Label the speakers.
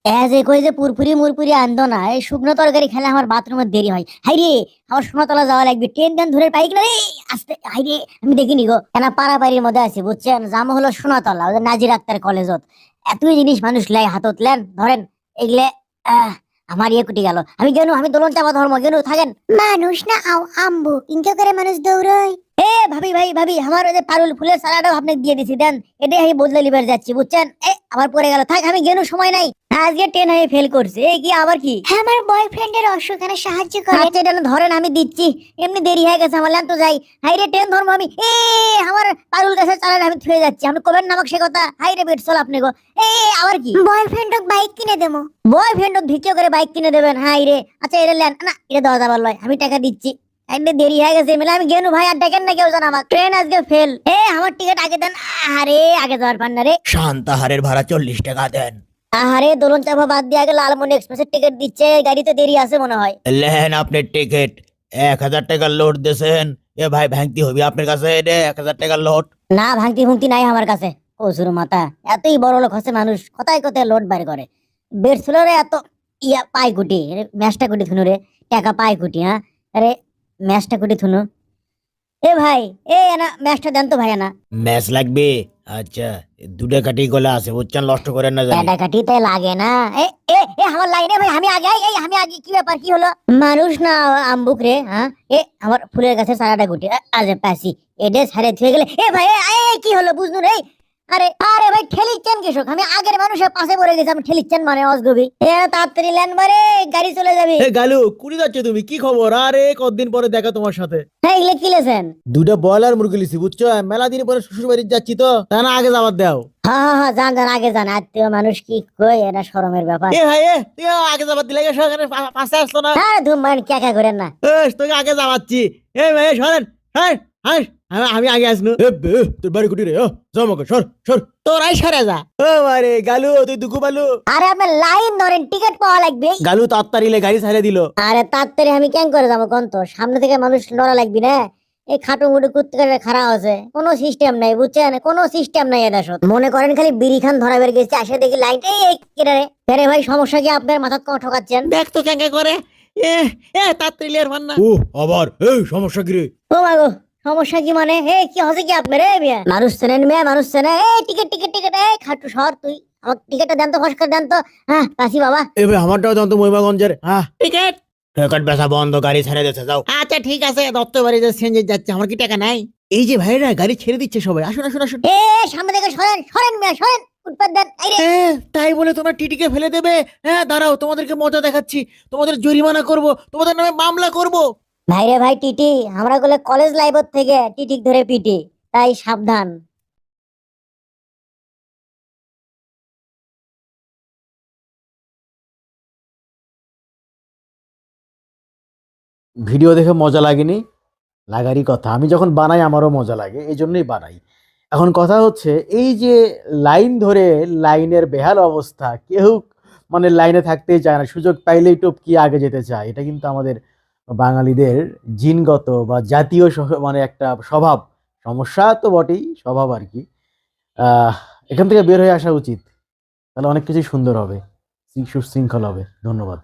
Speaker 1: As a কই যে পুরপুরি মুরপুরি আনতো না, এই শুকনো তরকারি খেলে আমার বাথরুমে দেরি হয়। হাই রে, আমার সোনাতলা যাওয়া লাগবে, ট্রেন দেন ধরে পাইক না রে। আস্তে হাই রে, আমি দেখিনি গো কেন পাড়াপাড়ির মধ্যে আছি বুঝছেন, জাম হলো সোনাতলা, ওদের নাজির আক্তার কলেজত। এতই জিনিস মানুষ লাই হাতত লেন ধরেন এগুলে। আহ, আমার ইয়ে কুটি গেল, আমি গেনু, আমি দোলন চাপা ধর্ম গেনু থাকেন। মানুষ না আও আম্বু ইনকে করে মানুষ দৌড়ায়। এ ভাবি ভাই ভাবি, আমার ওই যে পারুল ফুলের সালাডও আপনি দিয়ে দিছি দেন, এটাই আমি বদলে লিবার যাচ্ছি বুঝছেন। আবার পরে গেল, থাক আমি গেনু, সময় নাই। আজকে টেন হয়ে ফেল করছে, এই কি আবার কি? হ্যাঁ, আমার বয়ফ্রেন্ডের অসুখানে সাহায্য করে। আচ্ছা এটা ধরেন আমি দিচ্ছি, এমনি দেরি হয়ে গেছে আমার, ল্যান তো যাই। হাই রে ট্রেন ধর্ম আমি, আমার পারুল গাছের চালান আমি থুয়ে যাচ্ছি, আমি কবেন নামক সে কথা। হাই রে বেটসল আপনি গো, আবার কি? বয়ফ্রেন্ডক বাইক কিনে দেবো। বয়ফ্রেন্ডক ভিক্ষা করে বাইক কিনে দেবেন? হাই রে, আচ্ছা এটা ল্যান না, এটা দেওয়া যাবার লয়, আমি টাকা দিচ্ছি। একদিন দেরি হয়ে গেছে মেলে, আমি গেনু ভাই, আর দেখেন না কেউ জান আমার ট্রেন আজকে ফেল। আমার টিকিট আগে দেন। আরে আগে যাওয়ার পান না রে।
Speaker 2: শান্তাহারের ভাড়া 40 টাকা দেন।
Speaker 1: আরে দোলন চাপা বাদ দিয়ে আগে লালমনি এক্সপ্রেসের টিকিট দিচ্ছে, গাড়িতে দেরি আছে মনে হয়।
Speaker 2: লেন আপনার টিকিট, 1000 টাকার লোড দিয়েছেন। এ ভাই ভাঙতি হবি আপনার কাছে, এটা 1000 টাকার লোড।
Speaker 1: না ভাঙতি ভুংতি নাই আমার কাছে। ও সুরু মাথা, এতই বড় লোক হচ্ছে মানুষ, কোথায় কোথায় লোড বাইর করে। বেড রে এত ইয়া পাই কুটি, ম্যাচটা কুটি থুনু রে, টাকা পাই কুটি। হ্যাঁ আরে ম্যাচটা কুটি থুনু। ভাই, না ম্যাচটা দেন তো ভাই না।
Speaker 2: ম্যাচ লাগবে? আচ্ছা, 2 কাঠি গলা আছে বুঝছেন, নষ্ট করেন না জানি।
Speaker 1: টাটা কাটিতে লাগে না। আমার লাইনে ভাই, আমি আগে, আমি আগে, কি ব্যাপার, কি হলো? মানুষ না আম্বুক রে। হ্যাঁ আমার ফুলের গাছে সারাটা গুটি আজ পাসি, এডে ছাড়ে থুয়ে গেলে। ভাই কি হলো বুঝনু রে? আরে আরে ভাই ঠেলিচ্ছেন কৃষক, আমি আগের মানুষের পাশে পড়ে গেছি, আমি ঠেলিচ্ছেন মানে অজগবি। তাড়াতাড়ি লেন মারে, গাড়ি চলে যাবে।
Speaker 3: গালু কুড়ি যাচ্ছে, তুমি কি খবর? আরে কতদিন পরে দেখা তোমার সাথে।
Speaker 1: হ্যাঁ এগুলো কি লেছেন?
Speaker 3: 2টা ব্রয়লার মুরগি লিছি বুঝছো, মেলা দিন পরে শ্বশুর বাড়ি যাচ্ছি তো, তা না আগে যাবার দাও।
Speaker 1: হ্যাঁ হ্যাঁ হ্যাঁ, যান যান আগে যান, আত্মীয় মানুষ কি কই, এটা শরমের ব্যাপার।
Speaker 3: ভাই তুই আগে যাবার দিলে, সরকারের পাশে আসতো না।
Speaker 1: হ্যাঁ ধুম মান ক্যাকা করেন না।
Speaker 3: তোকে আগে যাবাচ্ছি। ভাই সরেন, হ্যাঁ হ্যাঁ, আমি আগে আসনু। তোর বাড়ি কুটি রে, জমকে সর সর, তোরাই সরে যা। ও আরে গালু তুই দুঃখ পালু।
Speaker 1: আরে আপনার লাইন ধরেন, টিকিট পাওয়া লাগবে।
Speaker 3: গালু তাড়াতাড়ি গাড়ি ছাড়ে দিল।
Speaker 1: আরে তাড়াতাড়ি আমি কেন করে যাবো কোন তো, সামনে থেকে মানুষ লড়া লাগবি না। এই খাটো মুটু কুত্তে খারাপ আছে, কোনো সিস্টেম নাই বুঝছেন, কোনো সিস্টেম নাই এদের সাথে। মনে করেন খালি বিড়ি খান ধরা বের গেছে, আসে দেখি লাইন রে ভাই, সমস্যা কি আপনার মাথা কম ঠকাচ্ছেন?
Speaker 3: দেখ তো কেঙ্কা করে। তাড়াতাড়ি লিয়ার মান না। ও আবার সমস্যা কি রে?
Speaker 1: ও মাগো, সমস্যা কি মানে? কি হচ্ছে কি আপনার? মেয়ে মানুষ চেনেন, মেয়ে মানুষ চেনে। টিকিট টিকিট টিকিট, খাটু সর তুই, আমার টিকিটটা দেন তো, ফসকার দেন তো। হ্যাঁ কাশি বাবা।
Speaker 3: ভাই আমারটাও জানতো মহিমাগঞ্জের। হ্যাঁ টিকিট টিকিট বেচা বন্ধ, গাড়ি ছেড়ে দিচ্ছে, যাও। আচ্ছা ঠিক আছে, দত্ত বাড়ি সেঞ্জে যাচ্ছে, আমার কি টাকা নাই? এই যে ভাইরা গাড়ি ছেড়ে দিচ্ছে সবাই, আসুন আসুন আসুন।
Speaker 1: সামনে থেকে সরেন সরেন মেয়ে সরেন, উৎপাত দেন।
Speaker 3: তাই বলে তোমরা টিটিকে ফেলে দেবে? দাঁড়াও, তোমাদেরকে মজা দেখাচ্ছি, তোমাদের জরিমানা করব, তোমাদের নামে মামলা করব।
Speaker 1: ভাই রে ভাই টিটি, আমরা গুলো কলেজ লাইফ থেকে টিটিক ধরে পিটি, তাই সাবধান।
Speaker 3: ভিডিও দেখে মজা লাগেনি? লাগারই কথা, আমি যখন বানাই আমারও মজা লাগে, এই জন্যই বানাই। এখন কথা হচ্ছে, এই যে লাইন ধরে লাইনের বেহাল অবস্থা, কেউ মানে লাইনে থাকতেই চায় না, সুযোগ পাইলেই টপকিয়ে আগে যেতে চায়। এটা কিন্তু আমাদের বাঙালিদের জিনগত বা জাতীয় মানে একটা স্বভাব। সমস্যা তো বটেই, স্বভাব আর কি। এখান থেকে বের হয়ে আসা উচিত, তাহলে অনেক কিছুই সুন্দর হবে, সুশৃঙ্খল হবে। ধন্যবাদ।